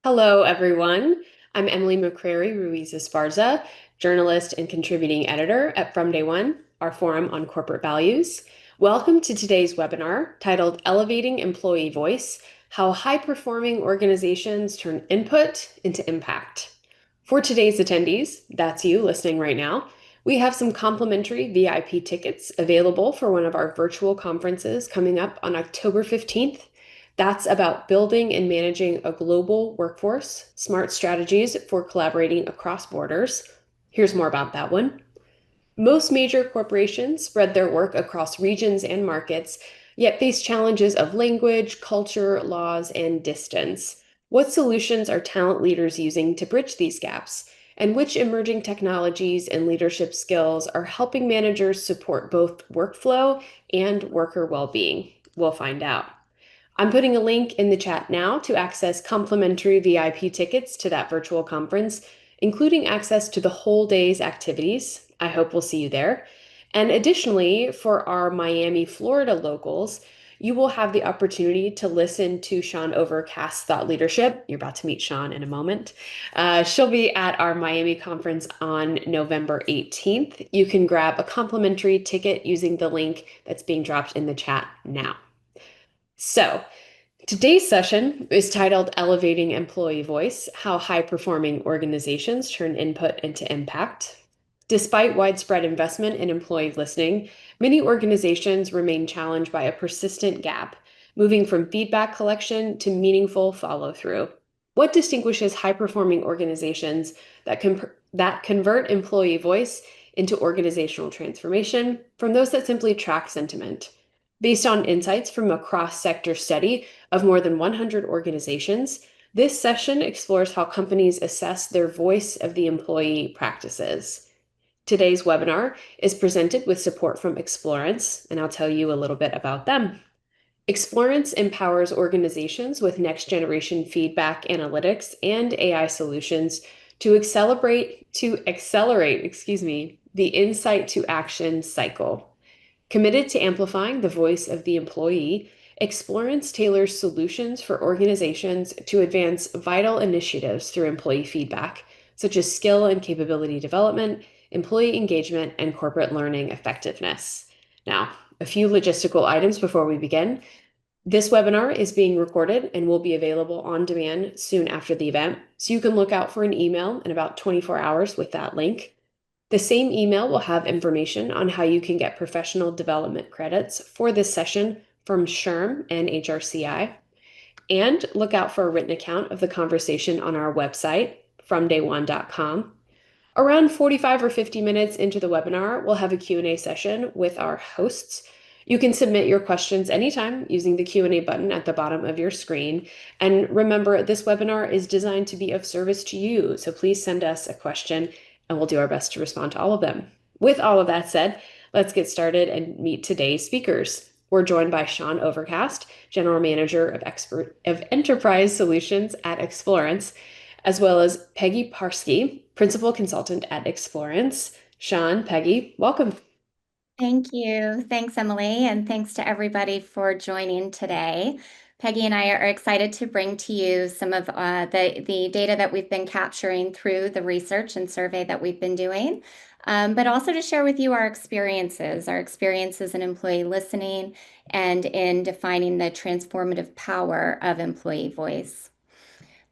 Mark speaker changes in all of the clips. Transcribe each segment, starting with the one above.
Speaker 1: Hello, everyone. I'm Emily McCrary Ruiz Esparza, journalist and contributing editor at From Day One, our forum on corporate values. Welcome to today's webinar titled Elevating Employee Voice: How High-Performing Organizations Turn Input into Impact. For today's attendees, that's you listening right now, we have some complimentary VIP tickets available for one of our virtual conferences coming up on October 15th. That's about building and managing a global workforce, smart strategies for collaborating across borders. Here's more about that one. Most major corporations spread their work across regions and markets, yet face challenges of language, culture, laws, and distance. What solutions are talent leaders using to bridge these gaps? And which emerging technologies and leadership skills are helping managers support both workflow and worker well-being? We'll find out. I'm putting a link in the chat now to access complimentary VIP tickets to that virtual conference, including access to the whole day's activities. I hope we'll see you there. And additionally, for our Miami, Florida locals, you will have the opportunity to listen to Sean Overcast's thought leadership. You're about to meet Sean in a moment. She'll be at our Miami conference on November 18th. You can grab a complimentary ticket using the link that's being dropped in the chat now. So, today's session is titled Elevating Employee Voice: How High-Performing Organizations Turn Input into Impact. Despite widespread investment in employee listening, many organizations remain challenged by a persistent gap, moving from feedback collection to meaningful follow-through. What distinguishes high-performing organizations that convert employee voice into organizational transformation from those that simply track sentiment? Based on insights from a cross-sector study of more than 100 organizations, this session explores how companies assess their voice of the employee practices. Today's webinar is presented with support from Explorance, and I'll tell you a little bit about them. Explorance empowers organizations with next-generation feedback analytics and AI solutions to accelerate, the insight to action cycle. Committed to amplifying the voice of the employee, Explorance tailors solutions for organizations to advance vital initiatives through employee feedback, such as skill and capability development, employee engagement, and corporate learning effectiveness. Now, a few logistical items before we begin. This webinar is being recorded and will be available on demand soon after the event, so you can look out for an email in about 24 hours with that link. The same email will have information on how you can get professional development credits for this session from SHRM and HRCI. And look out for a written account of the conversation on our website, fromdayone.com. Around 45 or 50 minutes into the webinar, we'll have a Q&A session with our hosts. You can submit your questions anytime using the Q&A button at the bottom of your screen. And remember, this webinar is designed to be of service to you, so please send us a question and we'll do our best to respond to all of them. With all of that said, let's get started and meet today's speakers. We're joined by Sean Overcast, General Manager of Enterprise Solutions at Explorance, as well as Peggy Parsky, Principal Consultant at Explorance. Sean, Peggy, welcome.
Speaker 2: Thank you. Thanks, Emily, and thanks to everybody for joining today. Peggy and I are excited to bring to you some of the data that we've been capturing through the research and survey that we've been doing, but also to share with you our experiences in employee listening and in defining the transformative power of employee voice.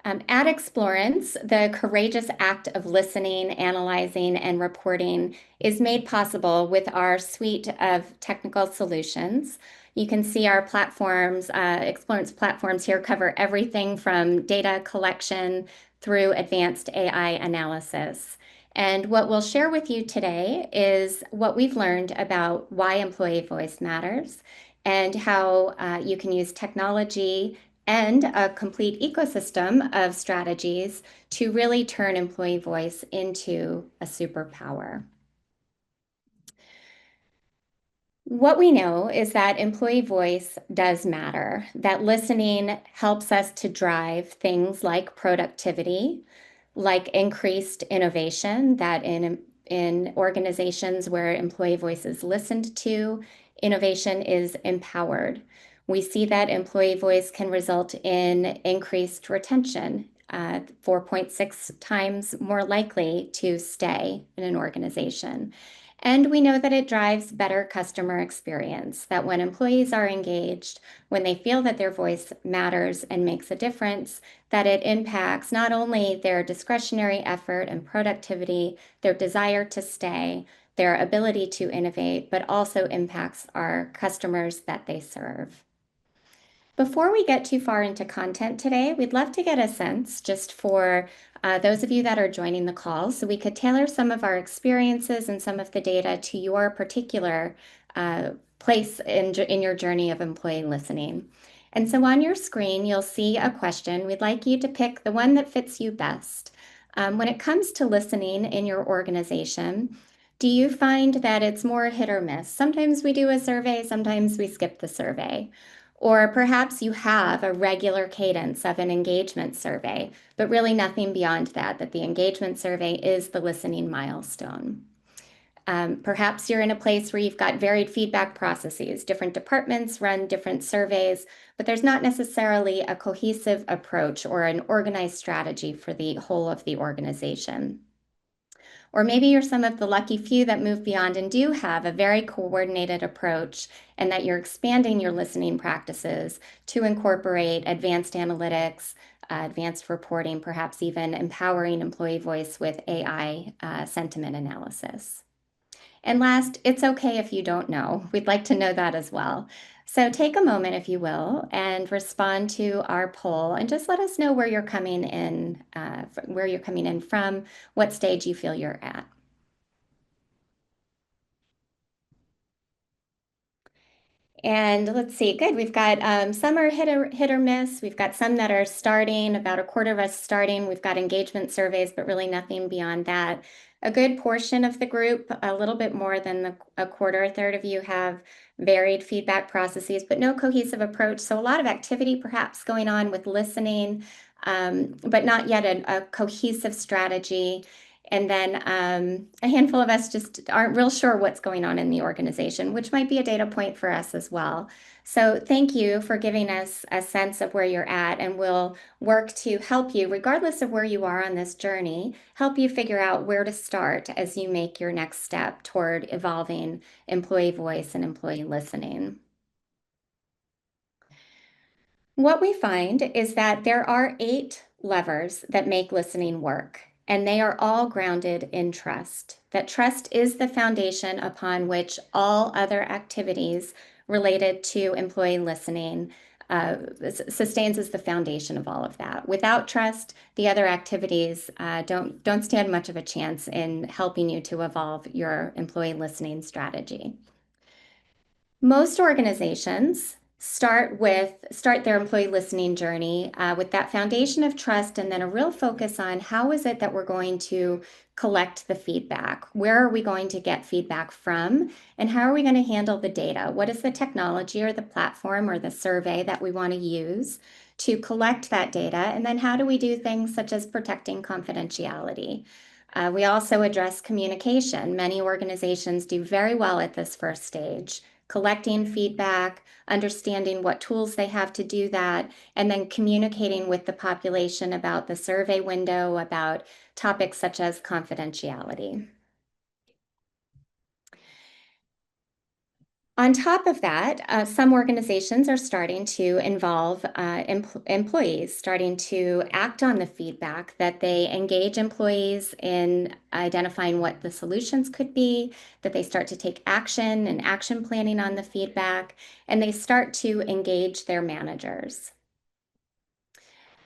Speaker 2: At Explorance, the courageous act of listening, analyzing, and reporting is made possible with our suite of technical solutions. You can see our platforms, Explorance platforms here cover everything from data collection through advanced AI analysis. And what we'll share with you today is what we've learned about why employee voice matters and how you can use technology and a complete ecosystem of strategies to really turn employee voice into a superpower. What we know is that employee voice does matter, that listening helps us to drive things like productivity, like increased innovation, that in organizations where employee voice is listened to, innovation is empowered. We see that employee voice can result in increased retention, 4.6 times more likely to stay in an organization. And we know that it drives better customer experience, that when employees are engaged, when they feel that their voice matters and makes a difference, that it impacts not only their discretionary effort and productivity, their desire to stay, their ability to innovate, but also impacts our customers that they serve. Before we get too far into content today, we'd love to get a sense just for those of you that are joining the call, so we could tailor some of our experiences and some of the data to your particular place in your journey of employee listening. And so on your screen, you'll see a question. We'd like you to pick the one that fits you best. When it comes to listening in your organization, do you find that it's more hit or miss? Sometimes we do a survey, sometimes we skip the survey. Or perhaps you have a regular cadence of an engagement survey, but really nothing beyond that, that the engagement survey is the listening milestone. Perhaps you're in a place where you've got varied feedback processes. Different departments run different surveys, but there's not necessarily a cohesive approach or an organized strategy for the whole of the organization. Or maybe you're some of the lucky few that move beyond and do have a very coordinated approach, and that you're expanding your listening practices to incorporate advanced analytics, advanced reporting, perhaps even empowering employee voice with AI sentiment analysis. And last, it's okay if you don't know. We'd like to know that as well. So take a moment, if you will, and respond to our poll and just let us know where you're coming in from, what stage you feel you're at. And let's see, good. We've got some are hit or miss. We've got some that are starting, about a quarter of us starting. We've got engagement surveys, but really nothing beyond that. A good portion of the group, a little bit more than a quarter, a third of you have varied feedback processes, but no cohesive approach. So a lot of activity perhaps going on with listening, but not yet a cohesive strategy. And then a handful of us just aren't real sure what's going on in the organization, which might be a data point for us as well. So thank you for giving us a sense of where you're at, and we'll work to help you, regardless of where you are on this journey, help you figure out where to start as you make your next step toward evolving employee voice and employee listening. What we find is that there are 8 levers that make listening work, and they are all grounded in trust. That trust is the foundation upon which all other activities related to employee listening sustains as the foundation of all of that. Without trust, the other activities don't stand much of a chance in helping you to evolve your employee listening strategy. Most organizations start their employee listening journey with that foundation of trust, and then a real focus on how is it that we're going to collect the feedback? Where are we going to get feedback from? And how are we going to handle the data? What is the technology or the platform or the survey that we want to use to collect that data? And then how do we do things such as protecting confidentiality? We also address communication. Many organizations do very well at this first stage, collecting feedback, understanding what tools they have to do that, and then communicating with the population about the survey window, about topics such as confidentiality. On top of that, some organizations are starting to involve employees, starting to act on the feedback, that they engage employees in identifying what the solutions could be, that they start to take action and action planning on the feedback, and they start to engage their managers.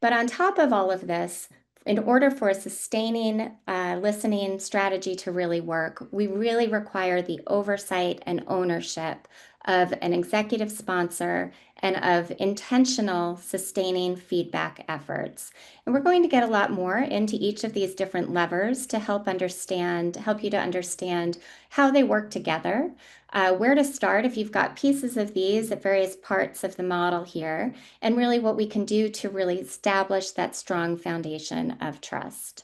Speaker 2: But on top of all of this, in order for a sustaining listening strategy to really work, we really require the oversight and ownership of an executive sponsor and of intentional sustaining feedback efforts. And we're going to get a lot more into each of these different levers to help you to understand how they work together, where to start if you've got pieces of these at various parts of the model here, and really what we can do to really establish that strong foundation of trust.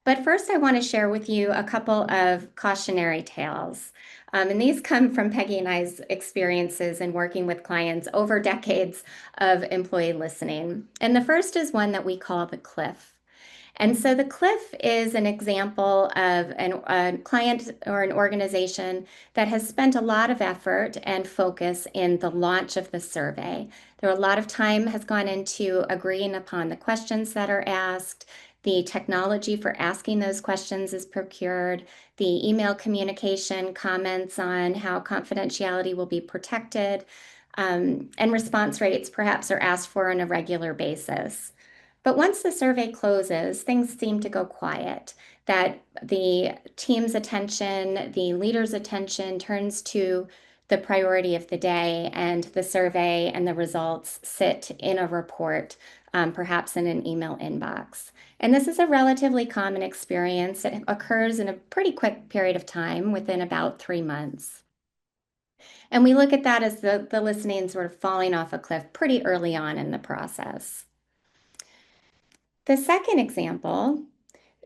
Speaker 2: But first, I want to share with you a couple of cautionary tales. And these come from Peggy and I's experiences in working with clients over decades of employee listening. And the first is one that we call the cliff. And so the cliff is an example of a client or an organization that has spent a lot of effort and focus in the launch of the survey. There are a lot of time has gone into agreeing upon the questions that are asked. The technology for asking those questions is procured. The email communication comments on how confidentiality will be protected, and response rates perhaps are asked for on a regular basis. But once the survey closes, things seem to go quiet, that the team's attention, the leader's attention turns to the priority of the day, and the survey and the results sit in a report, perhaps in an email inbox. And this is a relatively common experience. It occurs in a pretty quick period of time, within about 3 months. And we look at that as the listening sort of falling off a cliff pretty early on in the process. The second example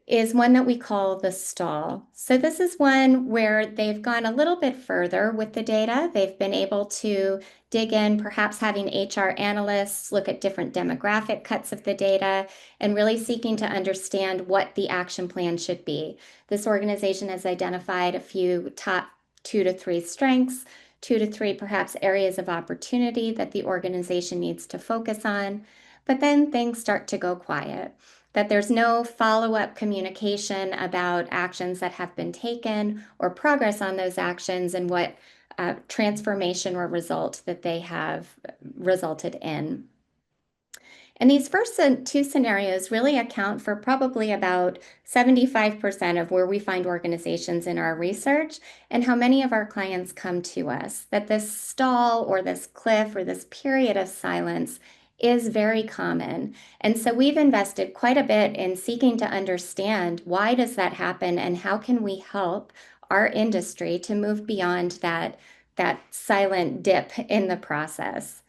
Speaker 2: is one that we call the stall. So this is one where they've gone a little bit further with the data. They've been able to dig in, perhaps having HR analysts look at different demographic cuts of the data and really seeking to understand what the action plan should be. This organization has identified a few top 2 to 3 strengths, 2 to 3 perhaps areas of opportunity that the organization needs to focus on. But then things start to go quiet, that there's no follow-up communication about actions that have been taken or progress on those actions and what transformation or result that they have resulted in. And these first two scenarios really account for probably about 75% of where we find organizations in our research and how many of our clients come to us. That this stall or this cliff or this period of silence is very common. And so we've invested quite a bit in seeking to understand why does that happen and how can we help our industry to move beyond that silent dip in the process.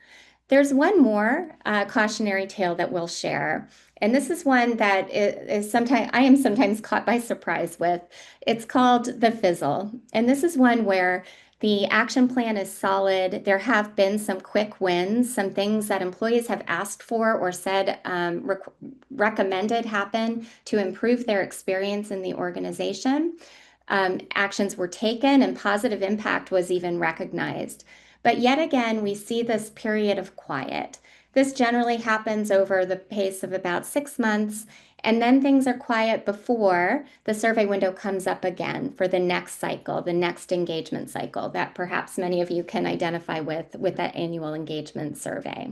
Speaker 2: There's one more cautionary tale that we'll share. And this is one that is sometimes I am sometimes caught by surprise with. It's called the fizzle. And this is one where the action plan is solid. There have been some quick wins, some things that employees have asked for or said recommended happen to improve their experience in the organization. Actions were taken and positive impact was even recognized. But yet again, we see this period of quiet. This generally happens over the pace of about 6 months, and then things are quiet before the survey window comes up again for the next cycle, the next engagement cycle that perhaps many of you can identify with that annual engagement survey.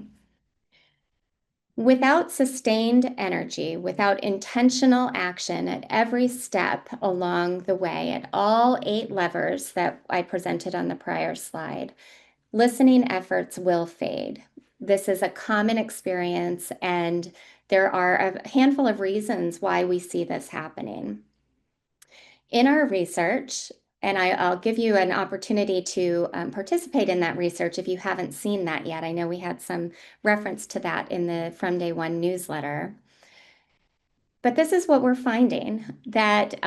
Speaker 2: Without sustained energy, without intentional action at every step along the way, at all 8 levers that I presented on the prior slide, listening efforts will fade. This is a common experience, and there are a handful of reasons why we see this happening. In our research, and I'll give you an opportunity to participate in that research if you haven't seen that yet. I know we had some reference to that in the From Day One newsletter. But this is what we're finding, that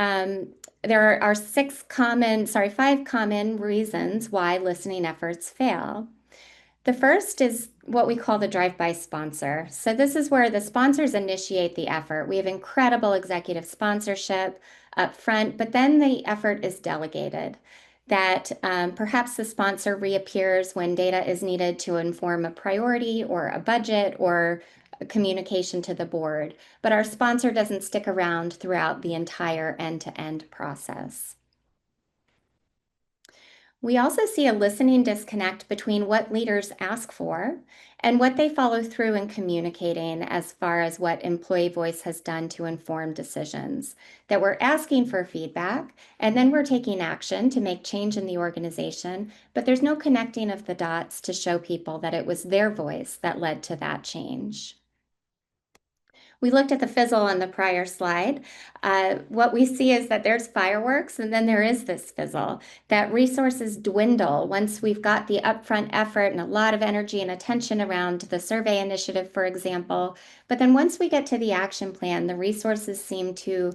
Speaker 2: there are 5 common reasons why listening efforts fail. The first is what we call the drive-by sponsor. So this is where the sponsors initiate the effort. We have incredible executive sponsorship up front, but then the effort is delegated. That perhaps the sponsor reappears when data is needed to inform a priority or a budget or a communication to the board, but our sponsor doesn't stick around throughout the entire end-to-end process. We also see a listening disconnect between what leaders ask for and what they follow through in communicating as far as what employee voice has done to inform decisions. That we're asking for feedback and then we're taking action to make change in the organization, but there's no connecting of the dots to show people that it was their voice that led to that change. We looked at the fizzle on the prior slide. What we see is that there's fireworks and then there is this fizzle, that resources dwindle once we've got the upfront effort and a lot of energy and attention around the survey initiative, for example. But then once we get to the action plan, the resources seem to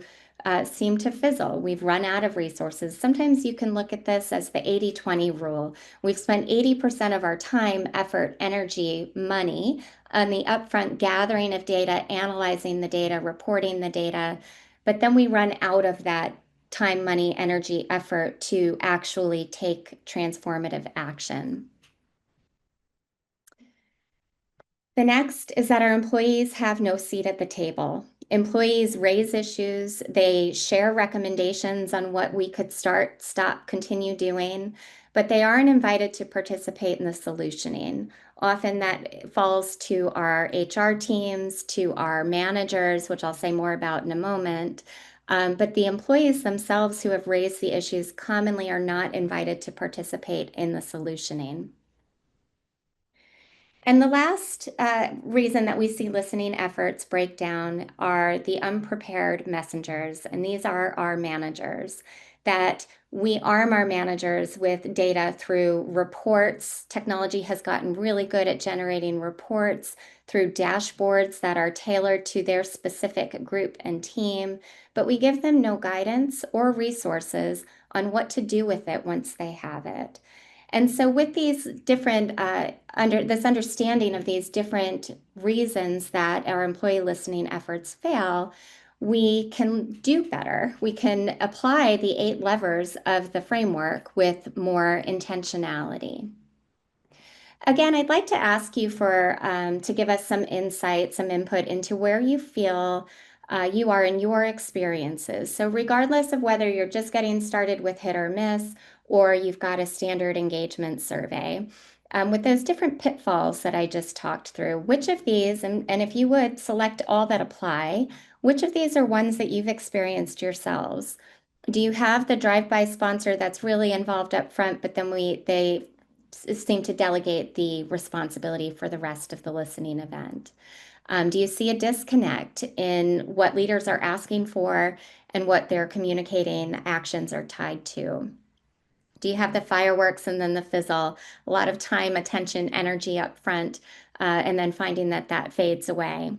Speaker 2: seem to fizzle. We've run out of resources. Sometimes you can look at this as the 80-20 rule. We've spent 80% of our time, effort, energy, money on the upfront gathering of data, analyzing the data, reporting the data, but then we run out of that time, money, energy, effort to actually take transformative action. The next is that our employees have no seat at the table. Employees raise issues, they share recommendations on what we could start, stop, continue doing, but they aren't invited to participate in the solutioning. Often that falls to our HR teams, to our managers, which I'll say more about in a moment. But the employees themselves who have raised the issues commonly are not invited to participate in the solutioning. And the last reason that we see listening efforts break down are the unprepared messengers, and these are our managers. That we arm our managers with data through reports. Technology has gotten really good at generating reports through dashboards that are tailored to their specific group and team, but we give them no guidance or resources on what to do with it once they have it. And so, with these different, under this understanding of these different reasons that our employee listening efforts fail, we can do better. We can apply the 8 levers of the framework with more intentionality. Again, I'd like to ask you for to give us some insight, some input into where you feel you are in your experiences. So, regardless of whether you're just getting started with hit or miss, or you've got a standard engagement survey, with those different pitfalls that I just talked through, which of these, and if you would select all that apply, which of these are ones that you've experienced yourselves? Do you have the drive-by sponsor that's really involved up front, but then they seem to delegate the responsibility for the rest of the listening event? Do you see a disconnect in what leaders are asking for and what their communicating actions are tied to? Do you have the fireworks and then the fizzle? A lot of time, attention, energy up front, and then finding that that fades away.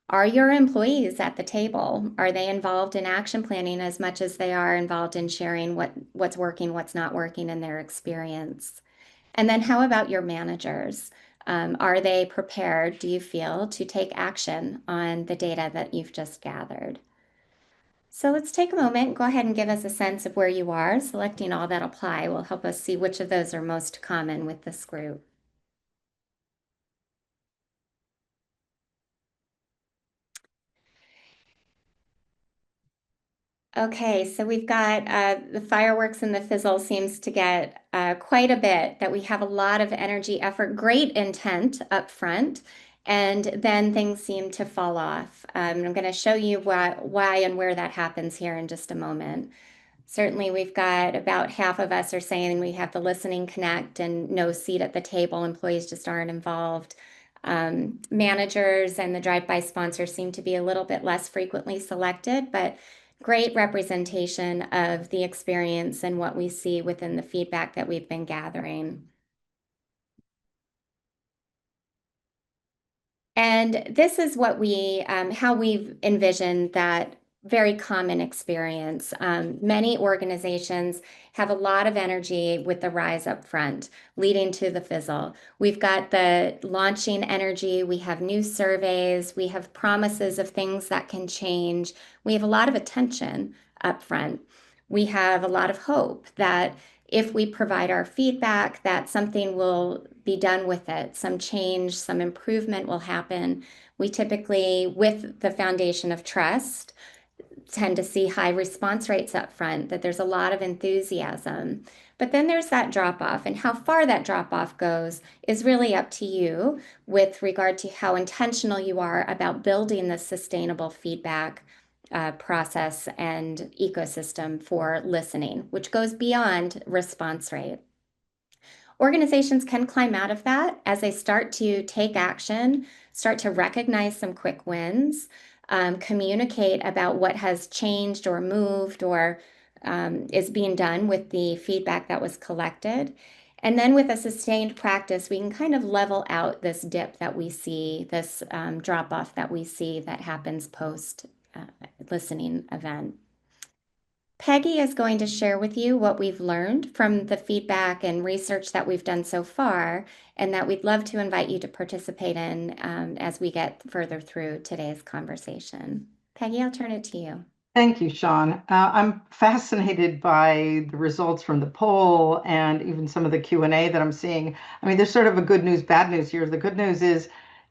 Speaker 2: Are your employees at the table? Are they involved in action planning as much as they are involved in sharing what's working, what's not working in their experience? And then how about your managers? Are they prepared, do you feel, to take action on the data that you've just gathered? So let's take a moment and go ahead and give us a sense of where you are. Selecting all that apply will help us see which of those are most common with this group. Okay, so we've got the fireworks and the fizzle seems to get quite a bit, that we have a lot of energy, effort, great intent up front, and then things seem to fall off. I'm going to show you why and where that happens here in just a moment. Certainly, we've got about half of us are saying we have the listening connect and no seat at the table. Employees just aren't involved. Managers and the drive-by sponsors seem to be a little bit less frequently selected, but great representation of the experience and what we see within the feedback that we've been gathering. And this is what how we've envisioned that very common experience. Many organizations have a lot of energy with the rise up front, leading to the fizzle. We've got the launching energy, we have new surveys, we have promises of things that can change. We have a lot of attention up front. We have a lot of hope that if we provide our feedback, that something will be done with it, some change, some improvement will happen. We typically, with the foundation of trust, tend to see high response rates up front, that there's a lot of enthusiasm. But then there's that drop off, and how far that drop off goes is really up to you with regard to how intentional you are about building this sustainable feedback process and ecosystem for listening, which goes beyond response rate. Organizations can climb out of that as they start to take action, start to recognize some quick wins, communicate about what has changed or moved or is being done with the feedback that was collected. And then with a sustained practice, we can kind of level out this dip that we see, this drop off that we see that happens post listening event. Peggy is going to share with you what we've learned from the feedback and research that we've done so far, and that we'd love to invite you to participate in as we get further through today's conversation. Peggy, I'll turn it to you.
Speaker 3: Thank you, Sean. I'm fascinated by the results from the poll and even some of the Q&A that I'm seeing. I mean, there's sort of a good news, bad news here. The good news is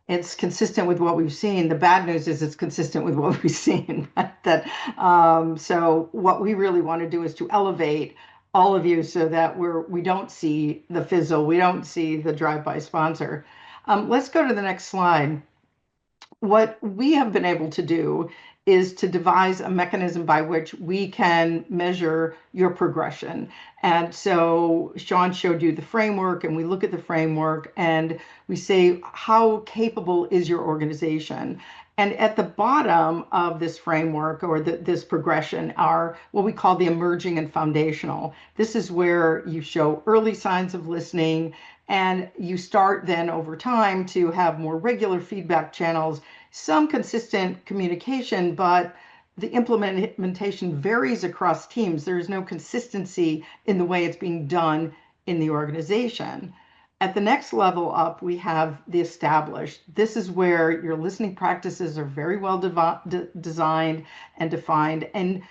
Speaker 3: it's consistent with what we've seen. The bad news is it's consistent with what we've seen. So what we really want to do is to elevate all of you so that we don't see the fizzle, we don't see the drive-by sponsor. Let's go to the next slide. What we have been able to do is to devise a mechanism by which we can measure your progression. And so Sean showed you the framework, and we look at the framework and we say, how capable is your organization? And at the bottom of this framework, or this progression, are what we call the emerging and foundational. This is where you show early signs of listening, and you start then over time to have more regular feedback channels, some consistent communication, but the implementation varies across teams. There is no consistency in the way it's being done in the organization. At the next level up, we have the established. This is where your listening practices are very well designed and defined, and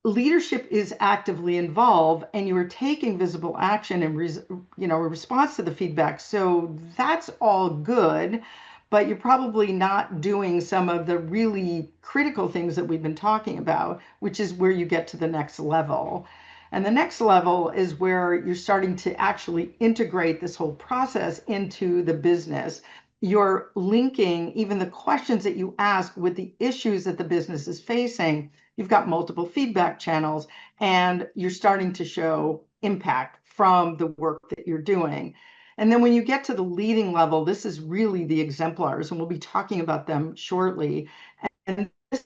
Speaker 3: leadership is actively involved, and you are taking visible action in response to the feedback. So that's all good, but you're probably not doing some of the really critical things that we've been talking about, which is where you get to the next level. And the next level is where you're starting to actually integrate this whole process into the business. You're linking even the questions that you ask with the issues that the business is facing. You've got multiple feedback channels, and you're starting to show impact from the work that you're doing. And then when you get to the leading level, this is really the exemplars, and we'll be talking about them shortly. And this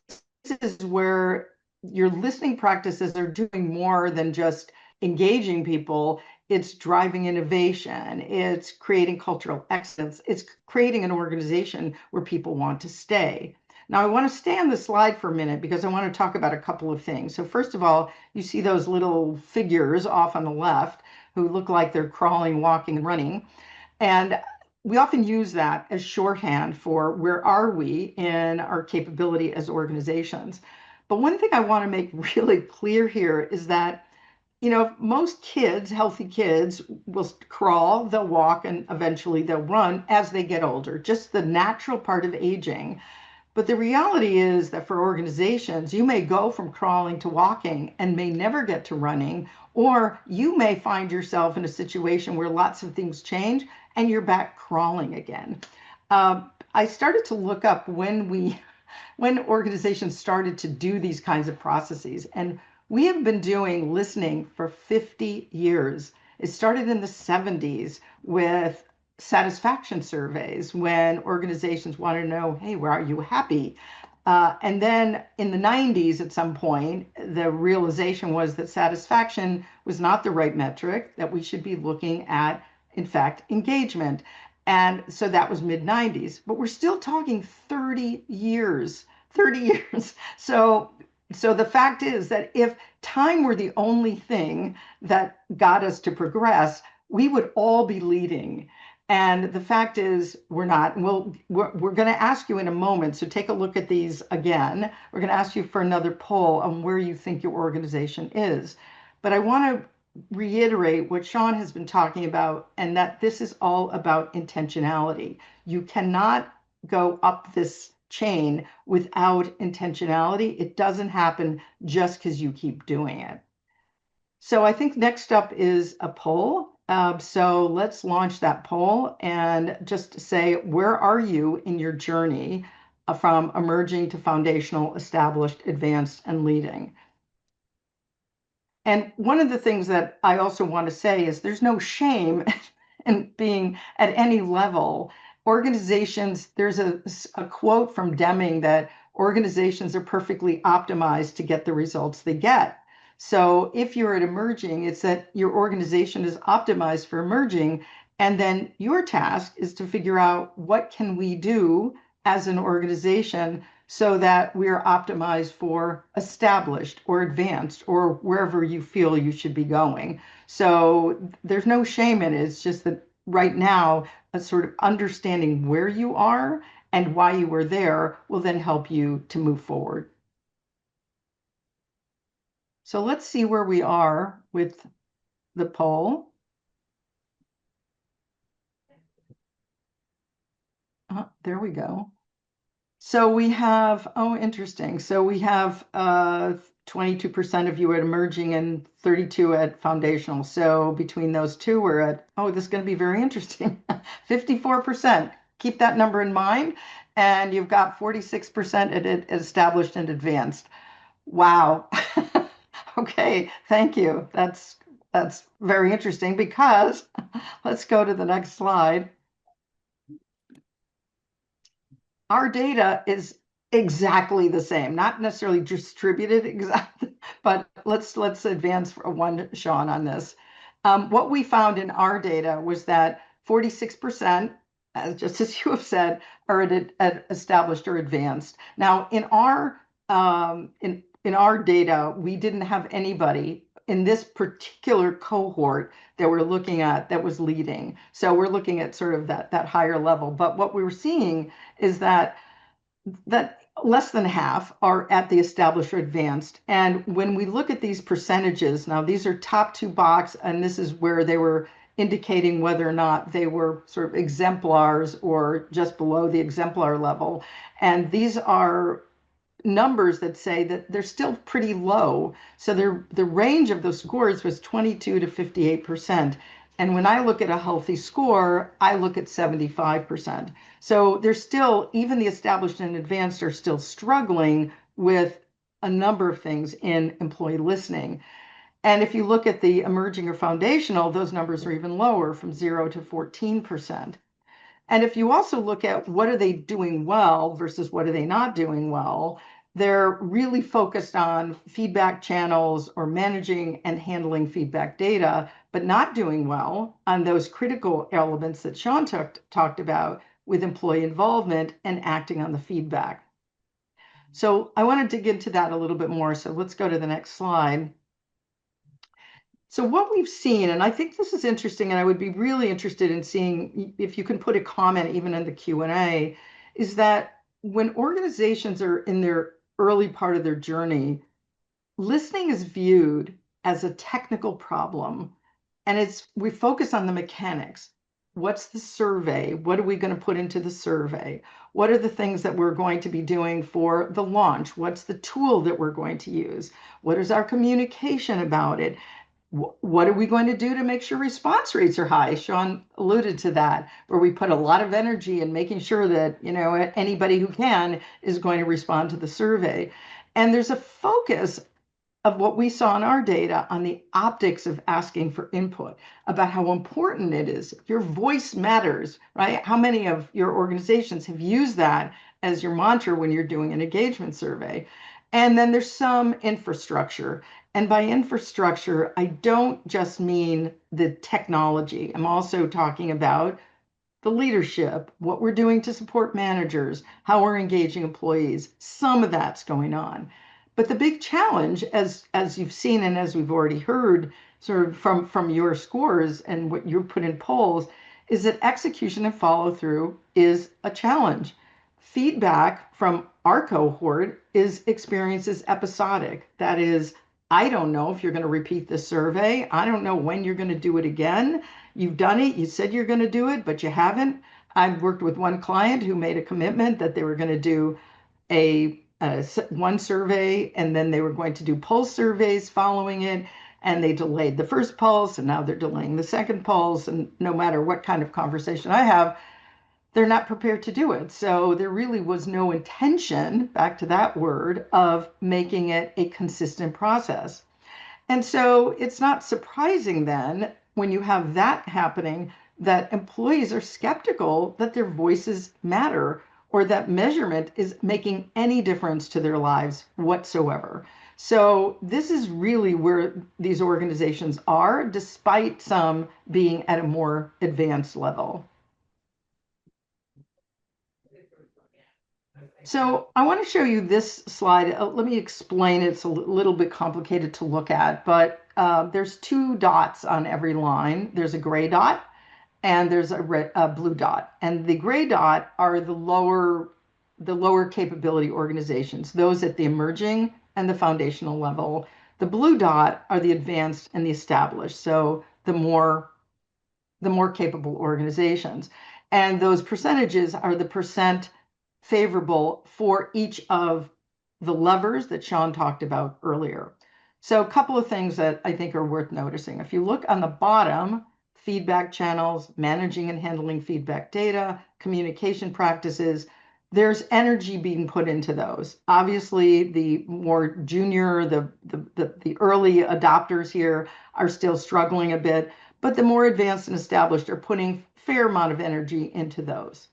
Speaker 3: is where your listening practices are doing more than just engaging people. It's driving innovation. It's creating cultural excellence. It's creating an organization where people want to stay. Now, I want to stay on the slide for a minute because I want to talk about a couple of things. So first of all, you see those little figures off on the left who look like they're crawling, walking, and running. And we often use that as shorthand for where are we in our capability as organizations. But one thing I want to make really clear here is that, most kids, healthy kids, will crawl, they'll walk, and eventually they'll run as they get older, just the natural part of aging. But the reality is that for organizations, you may go from crawling to walking and may never get to running, or you may find yourself in a situation where lots of things change and you're back crawling again. I started to look up when organizations started to do these kinds of processes, and we have been doing listening for 50 years. It started in the 70s with satisfaction surveys when organizations want to know, hey, where are you happy? And then in the 90s, at some point, the realization was that satisfaction was not the right metric, that we should be looking at, in fact, engagement. And so that was mid 90s, but we're still talking 30 years, 30 years. So the fact is that if time were the only thing that got us to progress, we would all be leading. And the fact is, we're not. We're going to ask you in a moment, so take a look at these again. We're going to ask you for another poll on where you think your organization is. But I want to reiterate what Sean has been talking about, and that this is all about intentionality. You cannot go up this chain without intentionality. It doesn't happen just because you keep doing it. So I think next up is a poll. So let's launch that poll and just say, where are you in your journey from emerging to foundational, established, advanced, and leading? And one of the things that I also want to say is there's no shame in being at any level. Organizations, there's a quote from Deming that organizations are perfectly optimized to get the results they get. So if you're at emerging, it's that your organization is optimized for emerging, and then your task is to figure out what can we do as an organization so that we're optimized for established or advanced or wherever you feel you should be going. So there's no shame in it. It's just that right now, a sort of understanding where you are and why you were there will then help you to move forward. So let's see where we are with the poll. There we go. So we have, oh, interesting. So we have 22% of you at emerging and 32 at foundational. So between those two, we're at, oh, this is going to be very interesting. 54%. Keep that number in mind. And you've got 46% at established and advanced. Wow. Okay, thank you. That's very interesting because let's go to the next slide. Our data is exactly the same, not necessarily distributed exactly, but let's advance one, Sean, on this. What we found in our data was that 46%, just as you have said, are at established or advanced. Now, in our data, we didn't have anybody in this particular cohort that we're looking at that was leading. So we're looking at sort of that higher level. But what we were seeing is that less than half are at the established or advanced. And when we look at these percentages, now these are top two box, and this is where they were indicating whether or not they were sort of exemplars or just below the exemplar level. And these are numbers that say that they're still pretty low. So the range of those scores was 22 to 58%. And when I look at a healthy score, I look at 75%. So there's still, even the established and advanced are still struggling with a number of things in employee listening. And if you look at the emerging or foundational, those numbers are even lower, from 0 to 14%. And if you also look at what are they doing well versus what are they not doing well, they're really focused on feedback channels or managing and handling feedback data, but not doing well on those critical elements that Sean talked about with employee involvement and acting on the feedback. So I want to dig into that a little bit more. So let's go to the next slide. So what we've seen, and I think this is interesting, and I would be really interested in seeing if you can put a comment even in the Q&A, is that when organizations are in their early part of their journey, listening is viewed as a technical problem, and we focus on the mechanics. What's the survey? What are we going to put into the survey? What are the things that we're going to be doing for the launch? What's the tool that we're going to use? What is our communication about it? What are we going to do to make sure response rates are high? Sean alluded to that, where we put a lot of energy in making sure that, anybody who can is going to respond to the survey. And there's a focus of what we saw in our data on the optics of asking for input, about how important it is. Your voice matters, right? How many of your organizations have used that as your mantra when you're doing an engagement survey? And then there's some infrastructure. And by infrastructure, I don't just mean the technology. I'm also talking about the leadership, what we're doing to support managers, how we're engaging employees. Some of that's going on. But the big challenge, as you've seen and as we've already heard sort of from your scores and what you put in polls, is that execution and follow through is a challenge. Feedback from our cohort is experiences episodic. That is, I don't know if you're going to repeat the survey. I don't know when you're going to do it again. You've done it. You said you're going to do it, but you haven't. I've worked with one client who made a commitment that they were going to do one survey, and then they were going to do pulse surveys following it, and they delayed the first pulse, and now they're delaying the second pulse. And no matter what kind of conversation I have, they're not prepared to do it. So there really was no intention, back to that word, of making it a consistent process. And so it's not surprising then, when you have that happening, that employees are skeptical that their voices matter or that measurement is making any difference to their lives whatsoever. So this is really where these organizations are, despite some being at a more advanced level. So I want to show you this slide. Let me explain. It's a little bit complicated to look at, but there's two dots on every line. There's a gray dot and there's a blue dot. And the gray dot are the lower capability organizations, those at the emerging and the foundational level. The blue dot are the advanced and the established, so the more capable organizations. And those percentages are the percent favorable for each of the levers that Sean talked about earlier. So a couple of things that I think are worth noticing. If you look on the bottom, feedback channels, managing and handling feedback data, communication practices, there's energy being put into those. Obviously, the more junior, the early adopters here are still struggling a bit, but the more advanced and established are putting a fair amount of energy into those.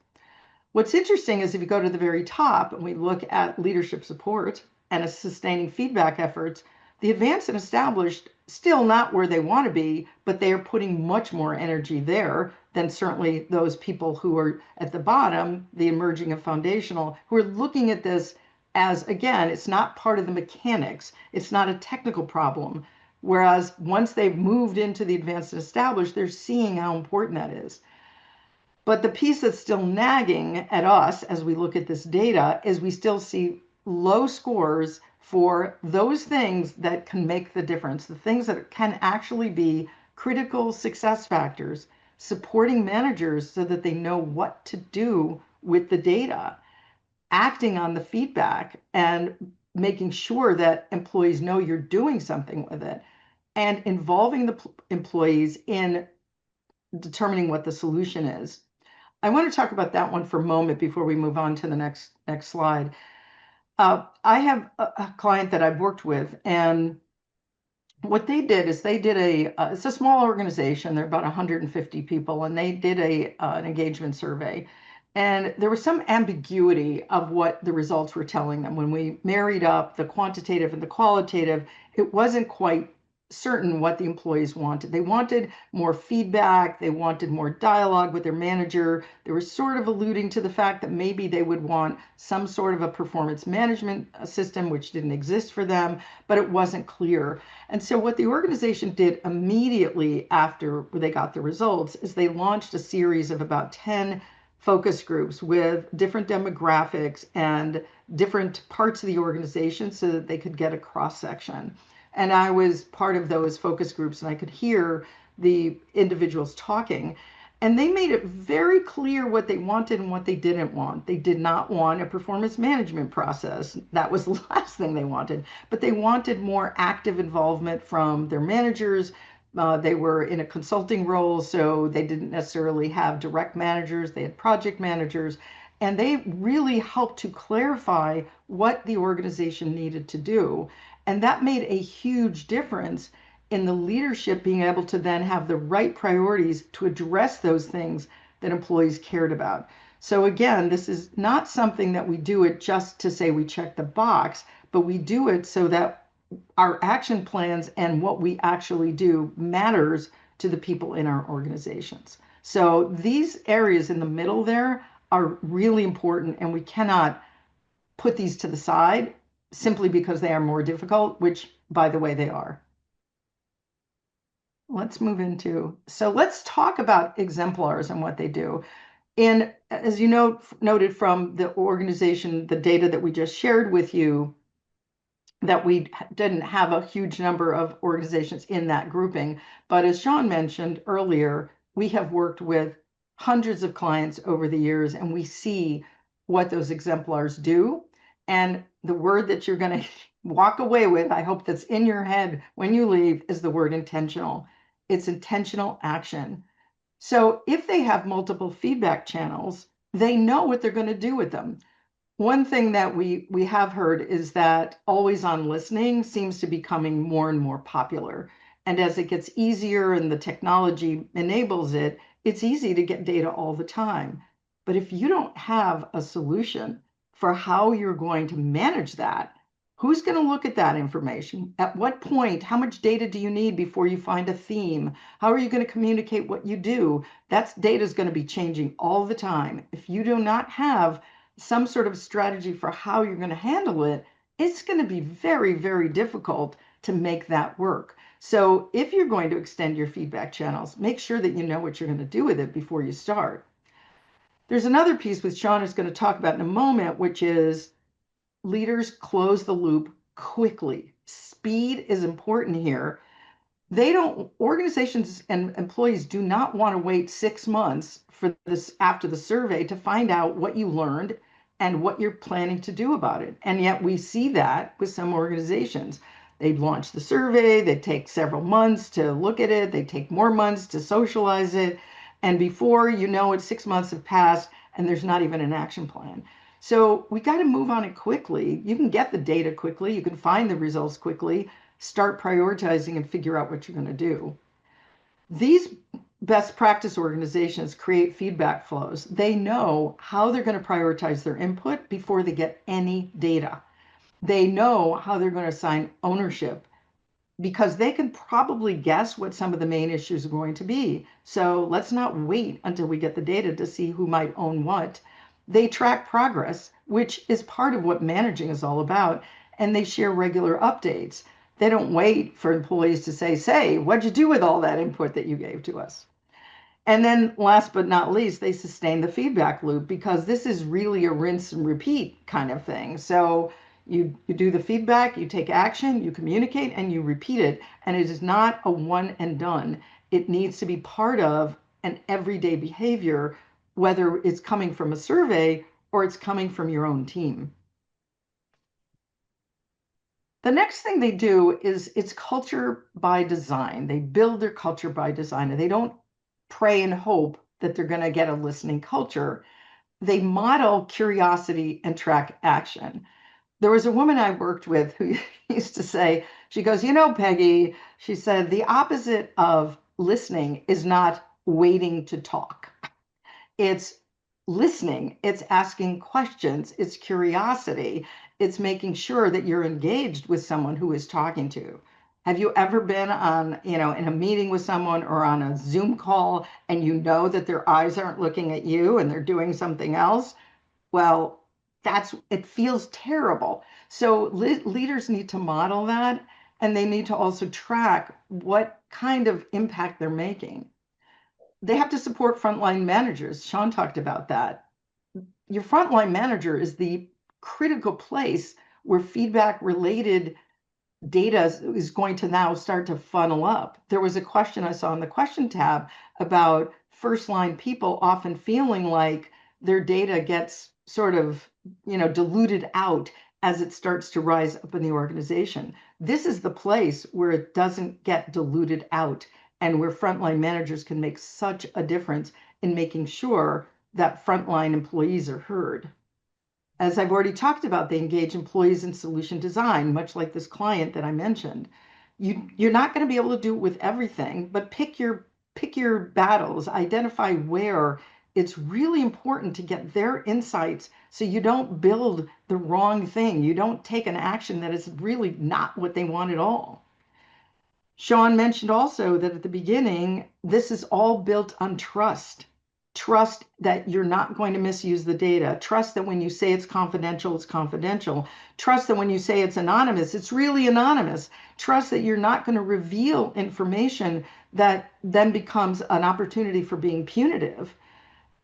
Speaker 3: What's interesting is if you go to the very top and we look at leadership support and sustaining feedback efforts, the advanced and established still not where they want to be, but they are putting much more energy there than certainly those people who are at the bottom, the emerging and foundational, who are looking at this as, again, it's not part of the mechanics. It's not a technical problem. Whereas once they've moved into the advanced and established, they're seeing how important that is. But the piece that's still nagging at us as we look at this data is we still see low scores for those things that can make the difference, the things that can actually be critical success factors, supporting managers so that they know what to do with the data, acting on the feedback, and making sure that employees know you're doing something with it, and involving the employees in determining what the solution is. I want to talk about that one for a moment before we move on to the next slide. I have a client that I've worked with, and what they did is they did it's a small organization. They're about 150 people, and they did an engagement survey. And there was some ambiguity of what the results were telling them. When we married up the quantitative and the qualitative, it wasn't quite certain what the employees wanted. They wanted more feedback. They wanted more dialogue with their manager. They were sort of alluding to the fact that maybe they would want some sort of a performance management system, which didn't exist for them, but it wasn't clear. And so what the organization did immediately after they got the results is they launched a series of about 10 focus groups with different demographics and different parts of the organization so that they could get a cross section. And I was part of those focus groups, and I could hear the individuals talking. And they made it very clear what they wanted and what they didn't want. They did not want a performance management process. That was the last thing they wanted. But they wanted more active involvement from their managers. They were in a consulting role, so they didn't necessarily have direct managers. They had project managers. And they really helped to clarify what the organization needed to do. And that made a huge difference in the leadership being able to then have the right priorities to address those things that employees cared about. So again, this is not something that we do it just to say we check the box, but we do it so that our action plans and what we actually do matters to the people in our organizations. So these areas in the middle there are really important, and we cannot put these to the side simply because they are more difficult, which, by the way, they are. Let's move into, so let's talk about exemplars and what they do. And as you noted from the organization, the data that we just shared with you, that we didn't have a huge number of organizations in that grouping. But as Sean mentioned earlier, we have worked with hundreds of clients over the years, and we see what those exemplars do. And the word that you're going to walk away with, I hope that's in your head when you leave, is the word intentional. It's intentional action. So if they have multiple feedback channels, they know what they're going to do with them. One thing that we have heard is that always on listening seems to be becoming more and more popular. And as it gets easier and the technology enables it, it's easy to get data all the time. But if you don't have a solution for how you're going to manage that, who's going to look at that information? At what point? How much data do you need before you find a theme? How are you going to communicate what you do? That data is going to be changing all the time. If you do not have some sort of strategy for how you're going to handle it, it's going to be very, very difficult to make that work. So if you're going to extend your feedback channels, make sure that you know what you're going to do with it before you start. There's another piece which Sean is going to talk about in a moment, which is leaders close the loop quickly. Speed is important here. They don't, organizations and employees do not want to wait 6 months for this after the survey to find out what you learned and what you're planning to do about it. And yet we see that with some organizations. They launch the survey, they take several months to look at it, they take more months to socialize it, and before you know it, 6 months have passed and there's not even an action plan. So we got to move on it quickly. You can get the data quickly, you can find the results quickly, start prioritizing and figure out what you're going to do. These best practice organizations create feedback flows. They know how they're going to prioritize their input before they get any data. They know how they're going to assign ownership because they can probably guess what some of the main issues are going to be. So let's not wait until we get the data to see who might own what. They track progress, which is part of what managing is all about, and they share regular updates. They don't wait for employees to say, what'd you do with all that input that you gave to us? And then last but not least, they sustain the feedback loop because this is really a rinse and repeat kind of thing. So you do the feedback, you take action, you communicate, and you repeat it. And it is not a one and done. It needs to be part of an everyday behavior, whether it's coming from a survey or it's coming from your own team. The next thing they do is it's culture by design. They build their culture by design, and they don't pray and hope that they're going to get a listening culture. They model curiosity and track action. There was a woman I worked with who used to say, she goes, Peggy, she said, the opposite of listening is not waiting to talk. It's listening, it's asking questions, it's curiosity, it's making sure that you're engaged with someone who is talking to you. Have you ever been on, in a meeting with someone or on a Zoom call and you know that their eyes aren't looking at you and they're doing something else? Well, it feels terrible. So leaders need to model that, and they need to also track what kind of impact they're making. They have to support frontline managers. Sean talked about that. Your frontline manager is the critical place where feedback related data is going to now start to funnel up. There was a question I saw in the question tab about first line people often feeling like their data gets sort of, diluted out as it starts to rise up in the organization. This is the place where it doesn't get diluted out and where frontline managers can make such a difference in making sure that frontline employees are heard. As I've already talked about, they engage employees in solution design, much like this client that I mentioned. You're not going to be able to do it with everything, but pick your battles, identify where it's really important to get their insights so you don't build the wrong thing. You don't take an action that is really not what they want at all. Sean mentioned also that at the beginning, this is all built on trust. Trust that you're not going to misuse the data. Trust that when you say it's confidential, it's confidential. Trust that when you say it's anonymous, it's really anonymous. Trust that you're not going to reveal information that then becomes an opportunity for being punitive.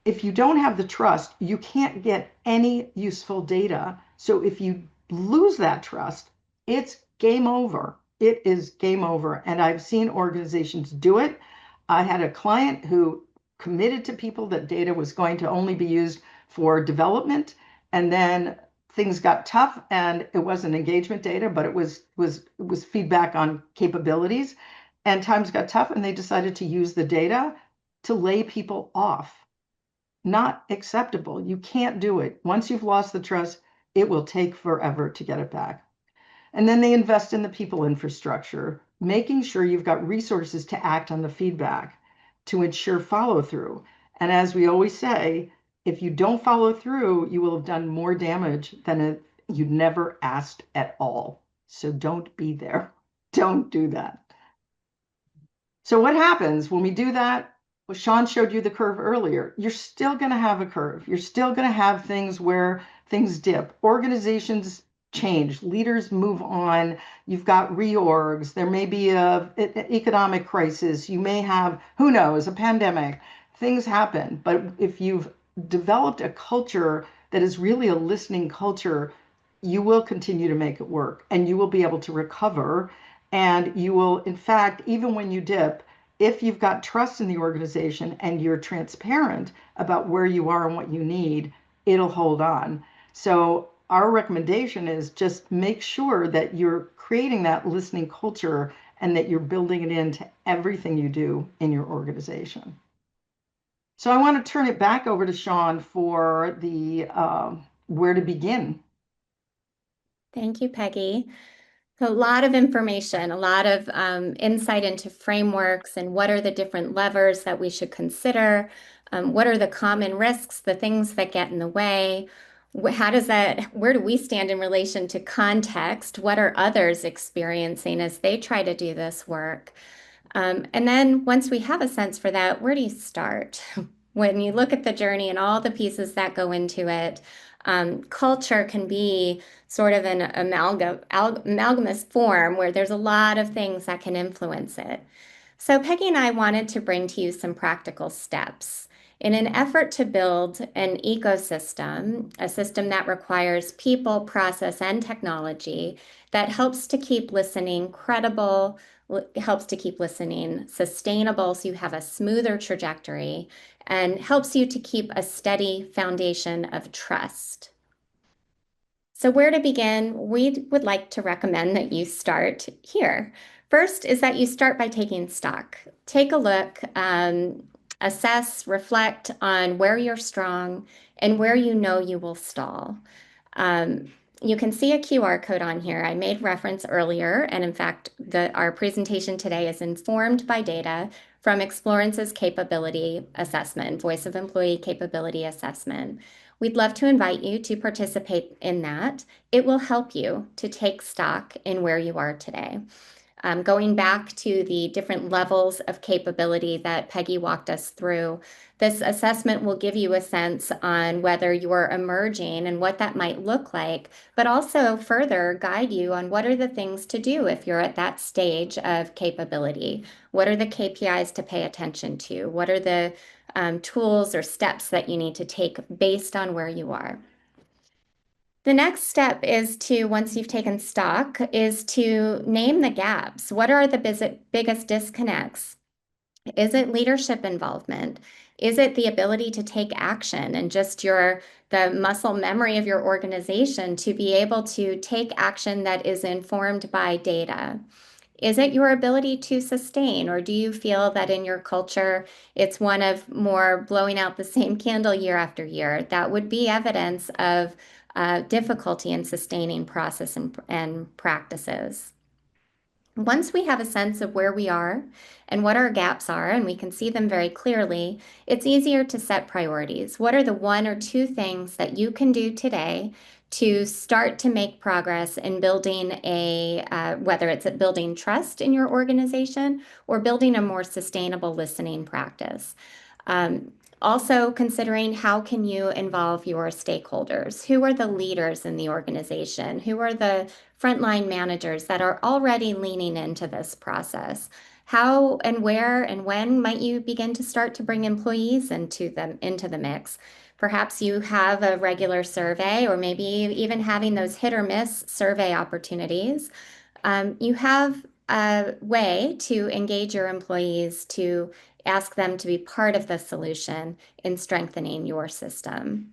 Speaker 3: If you don't have the trust, you can't get any useful data. So if you lose that trust, it's game over. It is game over. And I've seen organizations do it. I had a client who committed to people that data was going to only be used for development. And then things got tough and it wasn't engagement data, but it was feedback on capabilities. And times got tough and they decided to use the data to lay people off. Not acceptable. You can't do it. Once you've lost the trust, it will take forever to get it back. And then they invest in the people infrastructure, making sure you've got resources to act on the feedback to ensure follow through. And as we always say, if you don't follow through, you will have done more damage than if you'd never asked at all. So don't be there. Don't do that. So what happens when we do that? Sean showed you the curve earlier. You're still going to have a curve. You're still going to have things where things dip. Organizations change, leaders move on. You've got reorgs. There may be an economic crisis. You may have, who knows, a pandemic. Things happen. But if you've developed a culture that is really a listening culture, you will continue to make it work and you will be able to recover. And you will, in fact, even when you dip, if you've got trust in the organization and you're transparent about where you are and what you need, it'll hold on. So our recommendation is just make sure that you're creating that listening culture and that you're building it into everything you do in your organization. So I want to turn it back over to Sean for the where to begin.
Speaker 2: Thank you, Peggy. A lot of information, a lot of insight into frameworks and what are the different levers that we should consider. What are the common risks, the things that get in the way? Where do we stand in relation to context? What are others experiencing as they try to do this work? And then once we have a sense for that, where do you start? When you look at the journey and all the pieces that go into it, culture can be sort of an amalgamous form where there's a lot of things that can influence it. So Peggy and I wanted to bring to you some practical steps. In an effort to build an ecosystem, a system that requires people, process, and technology that helps to keep listening credible, helps to keep listening sustainable so you have a smoother trajectory, and helps you to keep a steady foundation of trust. So where to begin? We would like to recommend that you start here. First is that you start by taking stock. Take a look, assess, reflect on where you're strong and where you know you will stall. You can see a QR code on here. I made reference earlier, and in fact, our presentation today is informed by data from Explorance's capability assessment, Voice of Employee Capability Assessment. We'd love to invite you to participate in that. It will help you to take stock in where you are today. Going back to the different levels of capability that Peggy walked us through, this assessment will give you a sense on whether you're emerging and what that might look like, but also further guide you on what are the things to do if you're at that stage of capability. What are the KPIs to pay attention to? What are the tools or steps that you need to take based on where you are? The next step is to, once you've taken stock, is to name the gaps. What are the biggest disconnects? Is it leadership involvement? Is it the ability to take action and just the muscle memory of your organization to be able to take action that is informed by data? Is it your ability to sustain, or do you feel that in your culture it's one of more blowing out the same candle year after year? That would be evidence of difficulty in sustaining process and practices. Once we have a sense of where we are and what our gaps are, and we can see them very clearly, it's easier to set priorities. What are the one or two things that you can do today to start to make progress in building whether it's at building trust in your organization or building a more sustainable listening practice? Also considering how can you involve your stakeholders? Who are the leaders in the organization? Who are the frontline managers that are already leaning into this process? How and where and when might you begin to start to bring employees into the mix? Perhaps you have a regular survey, or maybe even having those hit or miss survey opportunities. You have a way to engage your employees to ask them to be part of the solution in strengthening your system.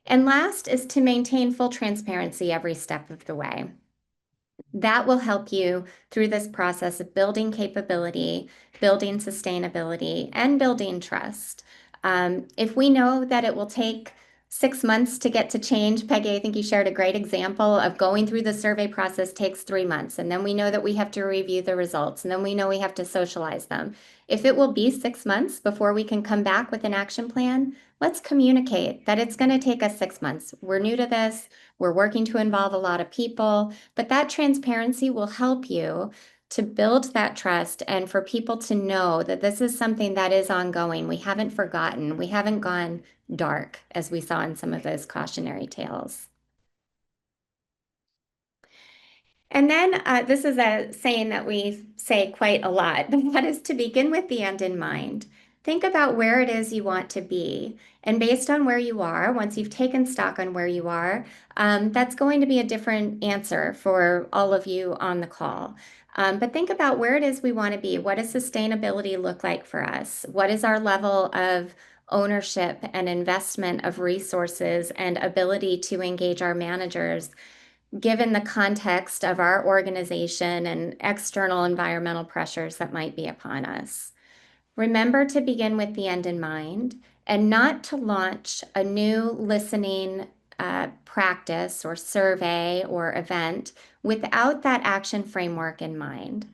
Speaker 2: And last is to maintain full transparency every step of the way. That will help you through this process of building capability, building sustainability, and building trust. If we know that it will take 6 months to get to change, Peggy, I think you shared a great example of going through the survey process takes 3 months, and then we know that we have to review the results, and then we know we have to socialize them. If it will be 6 months before we can come back with an action plan, let's communicate that it's going to take us 6 months. We're new to this. We're working to involve a lot of people, but that transparency will help you to build that trust and for people to know that this is something that is ongoing. We haven't forgotten. We haven't gone dark, as we saw in some of those cautionary tales. And then this is a saying that we say quite a lot, but that is to begin with the end in mind. Think about where it is you want to be. And based on where you are, once you've taken stock on where you are, that's going to be a different answer for all of you on the call. But think about where it is we want to be. What does sustainability look like for us? What is our level of ownership and investment of resources and ability to engage our managers given the context of our organization and external environmental pressures that might be upon us? Remember to begin with the end in mind and not to launch a new listening practice or survey or event without that action framework in mind.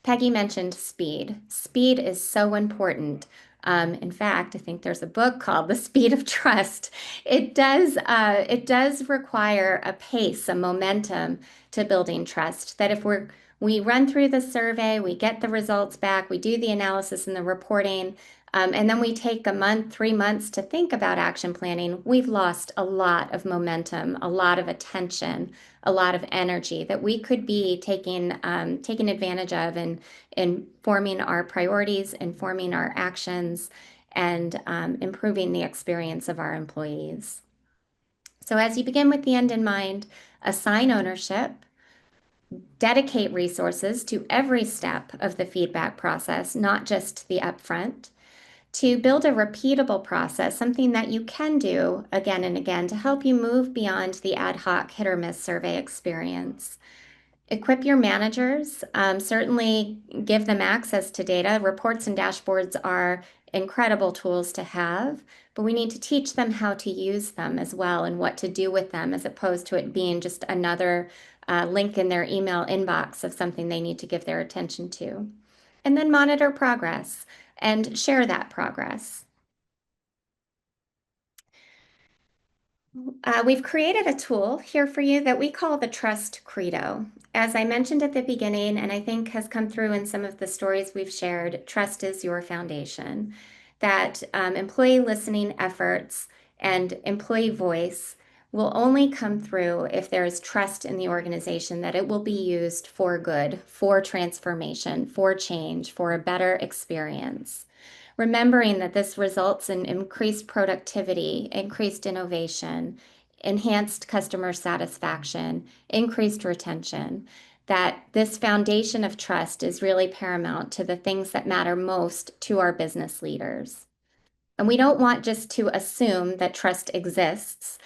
Speaker 2: Peggy mentioned speed. Speed is so important. In fact, I think there's a book called The Speed of Trust. It does require a pace, a momentum to building trust. That if we run through the survey, we get the results back, we do the analysis and the reporting, and then we take a month, 3 months to think about action planning, we've lost a lot of momentum, a lot of attention, a lot of energy that we could be taking advantage of in forming our priorities, informing our actions, and improving the experience of our employees. So as you begin with the end in mind, assign ownership, dedicate resources to every step of the feedback process, not just the upfront, to build a repeatable process, something that you can do again and again to help you move beyond the ad hoc hit or miss survey experience. Equip your managers, certainly give them access to data. Reports and dashboards are incredible tools to have, but we need to teach them how to use them as well and what to do with them as opposed to it being just another link in their email inbox of something they need to give their attention to. And then monitor progress and share that progress. We've created a tool here for you that we call the Trust Credo. As I mentioned at the beginning, and I think has come through in some of the stories we've shared, trust is your foundation. That employee listening efforts and employee voice will only come through if there is trust in the organization that it will be used for good, for transformation, for change, for a better experience. Remembering that this results in increased productivity, increased innovation, enhanced customer satisfaction, increased retention, that this foundation of trust is really paramount to the things that matter most to our business leaders. And we don't want just to assume that trust exists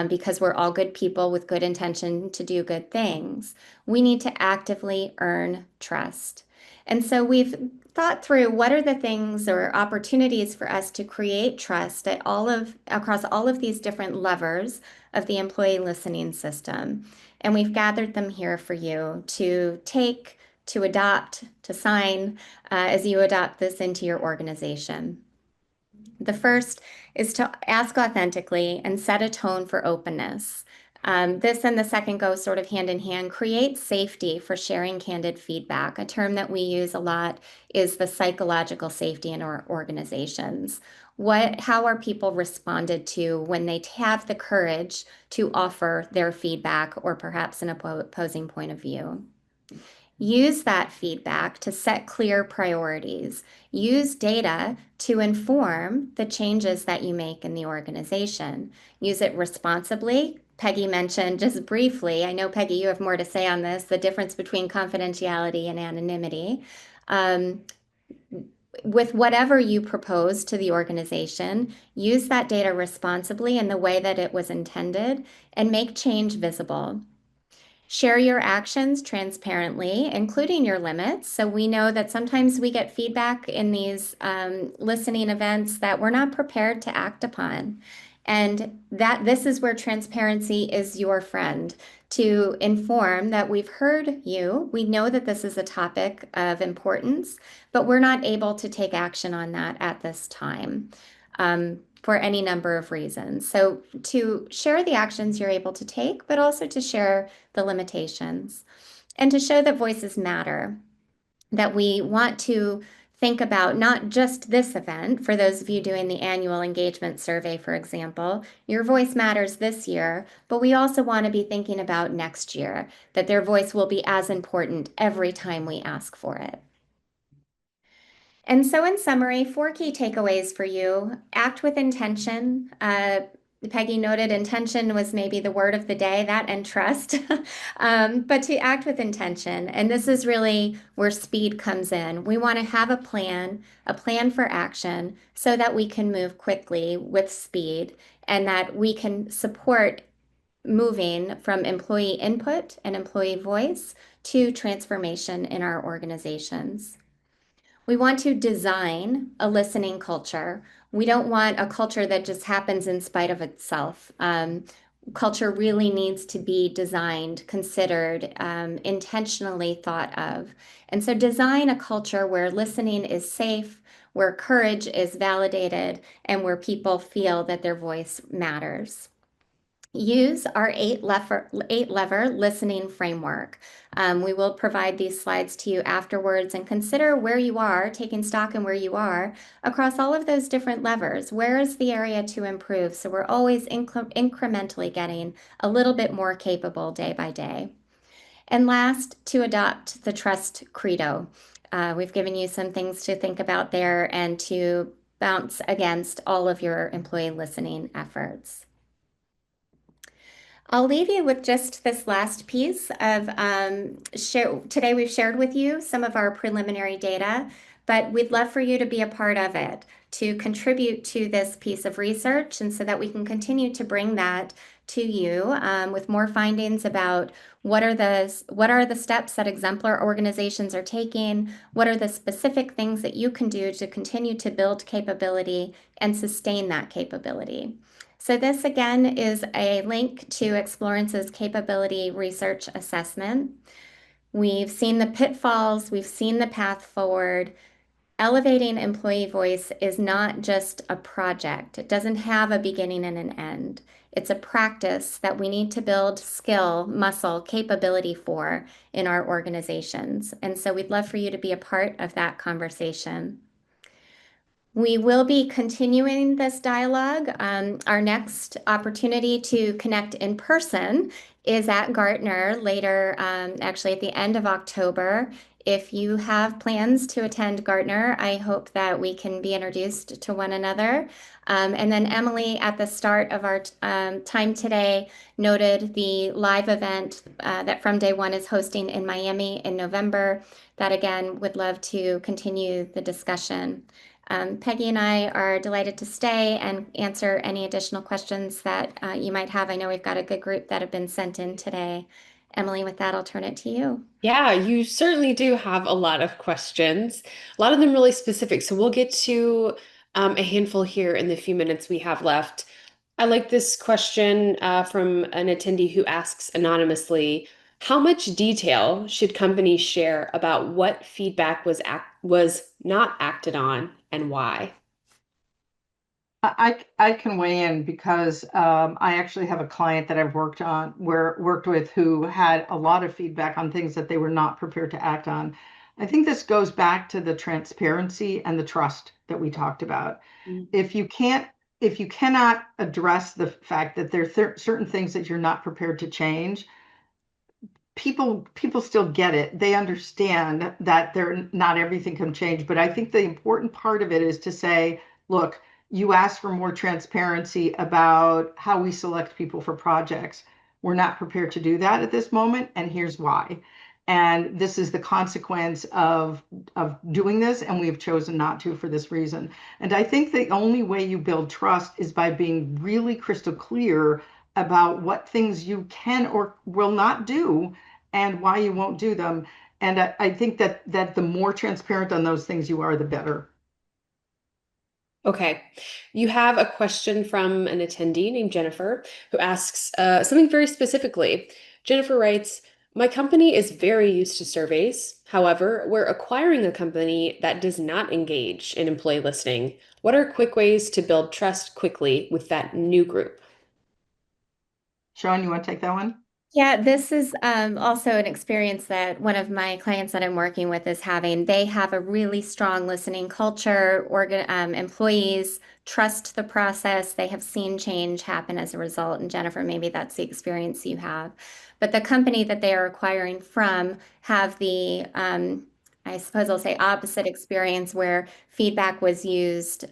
Speaker 2: because we're all good people with good intention to do good things. We need to actively earn trust. And so we've thought through what are the things or opportunities for us to create trust at across all of these different levers of the employee listening system. And we've gathered them here for you to take, to adopt, to sign as you adopt this into your organization. The first is to ask authentically and set a tone for openness. This and the second go sort of hand in hand. Create safety for sharing candid feedback. A term that we use a lot is the psychological safety in our organizations. How are people responded to when they have the courage to offer their feedback or perhaps an opposing point of view? Use that feedback to set clear priorities. Use data to inform the changes that you make in the organization. Use it responsibly. Peggy mentioned just briefly, I know, Peggy, you have more to say on this, the difference between confidentiality and anonymity. With whatever you propose to the organization, use that data responsibly in the way that it was intended and make change visible. Share your actions transparently, including your limits. So we know that sometimes we get feedback in these listening events that we're not prepared to act upon. And that this is where transparency is your friend to inform that we've heard you. We know that this is a topic of importance, but we're not able to take action on that at this time. For any number of reasons. So to share the actions you're able to take, but also to share the limitations and to show that voices matter. that we want to think about not just this event. For those of you doing the annual engagement survey, for example, your voice matters this year, but we also want to be thinking about next year, that their voice will be as important every time we ask for it. And so, in summary, four key takeaways for you. Act with intention. Peggy noted intention was maybe the word of the day, that and trust. But to act with intention. And this is really where speed comes in. We want to have a plan for action, so that we can move quickly with speed and that we can support moving from employee input and employee voice to transformation in our organizations. We want to design a listening culture. We don't want a culture that just happens in spite of itself. Culture really needs to be designed, considered, intentionally thought of. And so, design a culture where listening is safe, where courage is validated, and where people feel that their voice matters. Use our eight lever listening framework. We will provide these slides to you afterwards and consider where you are, taking stock in where you are across all of those different levers. Where is the area to improve? So we're always incrementally getting a little bit more capable day by day. And last, to adopt the trust credo. We've given you some things to think about there and to bounce against all of your employee listening efforts. I'll leave you with just this last piece of today we've shared with you some of our preliminary data, but we'd love for you to be a part of it, to contribute to this piece of research, and so that we can continue to bring that to you with more findings about what are the steps that exemplar organizations are taking, what are the specific things that you can do to continue to build capability and sustain that capability. So this again is a link to Explorance's capability research assessment. We've seen the pitfalls, we've seen the path forward. Elevating employee voice is not just a project. It doesn't have a beginning and an end. It's a practice that we need to build skill, muscle, capability for in our organizations. And so we'd love for you to be a part of that conversation. We will be continuing this dialogue. Our next opportunity to connect in person is at Gartner later, actually at the end of October. If you have plans to attend Gartner, I hope that we can be introduced to one another. And then Emily, at the start of our time today, noted the live event that From Day One is hosting in Miami in November. That again, would love to continue the discussion. Peggy and I are delighted to stay and answer any additional questions that you might have. I know we've got a good group that have been sent in today. Emily, with that, I'll turn it to you.
Speaker 1: Yeah, you certainly do have a lot of questions, a lot of them really specific. So we'll get to a handful here in the few minutes we have left. I like this question from an attendee who asks anonymously, how much detail should companies share about what feedback was not acted on and why?
Speaker 3: I can weigh in because I actually have a client that I've worked with who had a lot of feedback on things that they were not prepared to act on. I think this goes back to the transparency and the trust that we talked about.
Speaker 1: Mm.
Speaker 3: If you can't, if you cannot address the fact that there are certain things that you're not prepared to change, people still get it. They understand that they're not everything can change, but I think the important part of it is to say, look, you asked for more transparency about how we select people for projects. We're not prepared to do that at this moment, and here's why. And this is the consequence of doing this, and we've chosen not to for this reason. And I think the only way you build trust is by being really crystal clear about what things you can or will not do and why you won't do them. And I think that the more transparent on those things you are, the better.
Speaker 1: Okay. You have a question from an attendee named Jennifer who asks something very specifically. Jennifer writes, my company is very used to surveys. However, we're acquiring a company that does not engage in employee listening. What are quick ways to build trust quickly with that new group?
Speaker 3: Sean, you want to take that one?
Speaker 2: Yeah, this is also an experience that one of my clients that I'm working with is having. They have a really strong listening culture. Employees trust the process. They have seen change happen as a result. And Jennifer, maybe that's the experience you have. But the company that they are acquiring from have I suppose I'll say opposite experience where feedback was used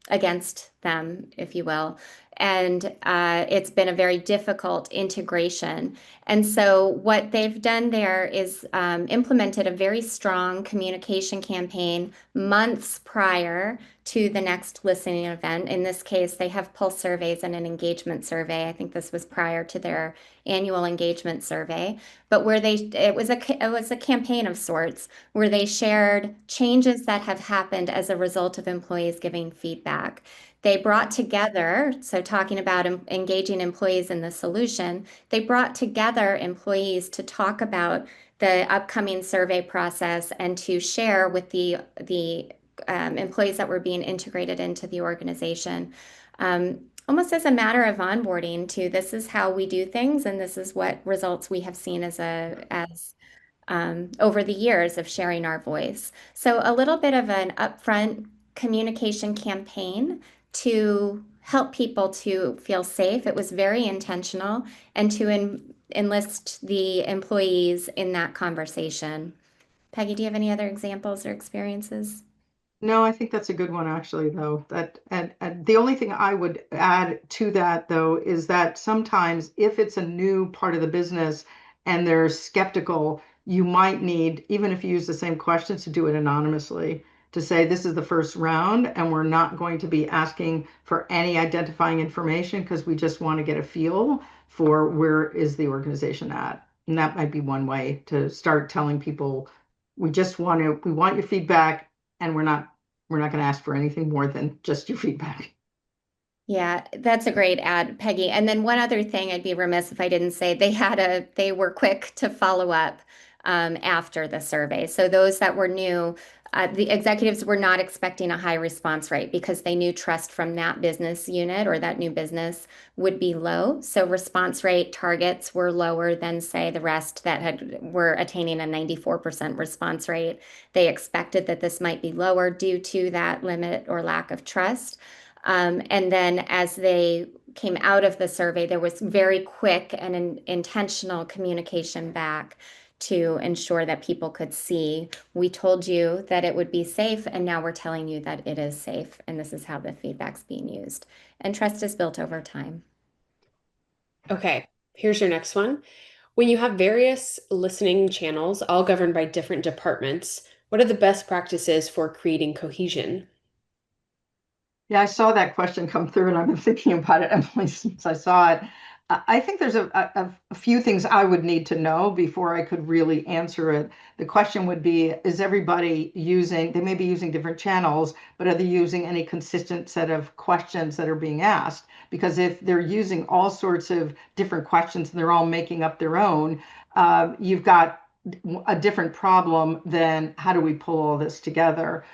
Speaker 2: against them, if you will, and it's been a very difficult integration. And so, what they've done there is implemented a very strong communication campaign months prior to the next listening event. In this case, they have pulse surveys and an engagement survey. I think this was prior to their annual engagement survey, but where it was a campaign of sorts where they shared changes that have happened as a result of employees giving feedback. They brought together, so talking about engaging employees in the solution, they brought together employees to talk about the upcoming survey process and to share with the employees that were being integrated into the organization. Almost as a matter of onboarding to this is how we do things and this is what results we have seen as over the years of sharing our voice. So, a little bit of an upfront communication campaign to help people to feel safe. It was very intentional and to enlist the employees in that conversation. Peggy, do you have any other examples or experiences?
Speaker 3: No, I think that's a good one actually, though. And the only thing I would add to that though is that sometimes if it's a new part of the business and they're skeptical, you might need, even if you use the same questions, to do it anonymously, to say this is the first round and we're not going to be asking for any identifying information because we just want to get a feel for where is the organization at. And that might be one way to start telling people we want your feedback and we're not going to ask for anything more than just your feedback.
Speaker 2: Yeah, that's a great ad, Peggy. And then one other thing I'd be remiss if I didn't say they were quick to follow up after the survey. So those that were new, the executives were not expecting a high response rate because they knew trust from that business unit or that new business would be low. So response rate targets were lower than say the rest that were attaining a 94% response rate. They expected that this might be lower due to that limit or lack of trust. And then as they came out of the survey, there was very quick and intentional communication back to ensure that people could see, we told you that it would be safe, and now we're telling you that it is safe, and this is how the feedback's being used. And trust is built over time.
Speaker 1: Okay, here's your next one. When you have various listening channels, all governed by different departments, what are the best practices for creating cohesion?
Speaker 3: Yeah, I saw that question come through and I've been thinking about it, Emily, since I saw it. I think there's a few things I would need to know before I could really answer it. The question would be, is everybody they may be using different channels, but are they using any consistent set of questions that are being asked? Because if they're using all sorts of different questions and they're all making up their own, you've got a different problem than how do we pull all this together?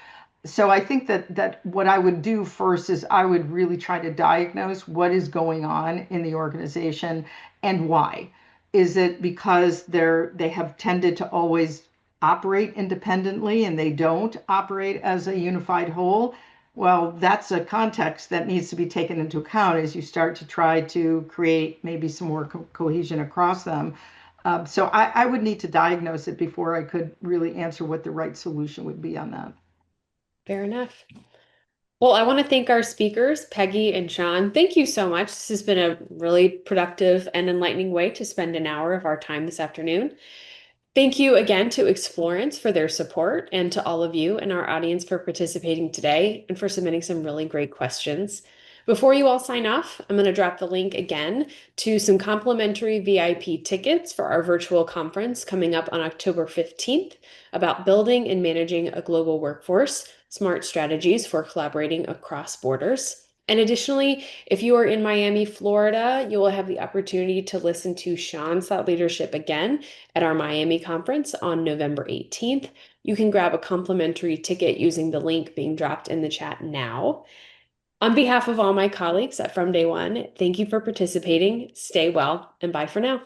Speaker 3: So I think that what I would do first is I would really try to diagnose what is going on in the organization and why. Is it because they have tended to always operate independently and they don't operate as a unified whole? Well, that's a context that needs to be taken into account as you start to try to create maybe some more cohesion across them. So I would need to diagnose it before I could really answer what the right solution would be on that.
Speaker 1: Fair enough. Well, I want to thank our speakers, Peggy and Sean. Thank you so much. This has been a really productive and enlightening way to spend an hour of our time this afternoon. Thank you again to Explorance for their support and to all of you in our audience for participating today and for submitting some really great questions. Before you all sign off, I'm going to drop the link again to some complimentary VIP tickets for our virtual conference coming up on October 15th about building and managing a global workforce, smart strategies for collaborating across borders. And additionally, if you are in Miami, Florida, you will have the opportunity to listen to Sean's thought leadership again at our Miami conference on November 18th. You can grab a complimentary ticket using the link being dropped in the chat now. On behalf of all my colleagues at From Day One, thank you for participating. Stay well and bye for now.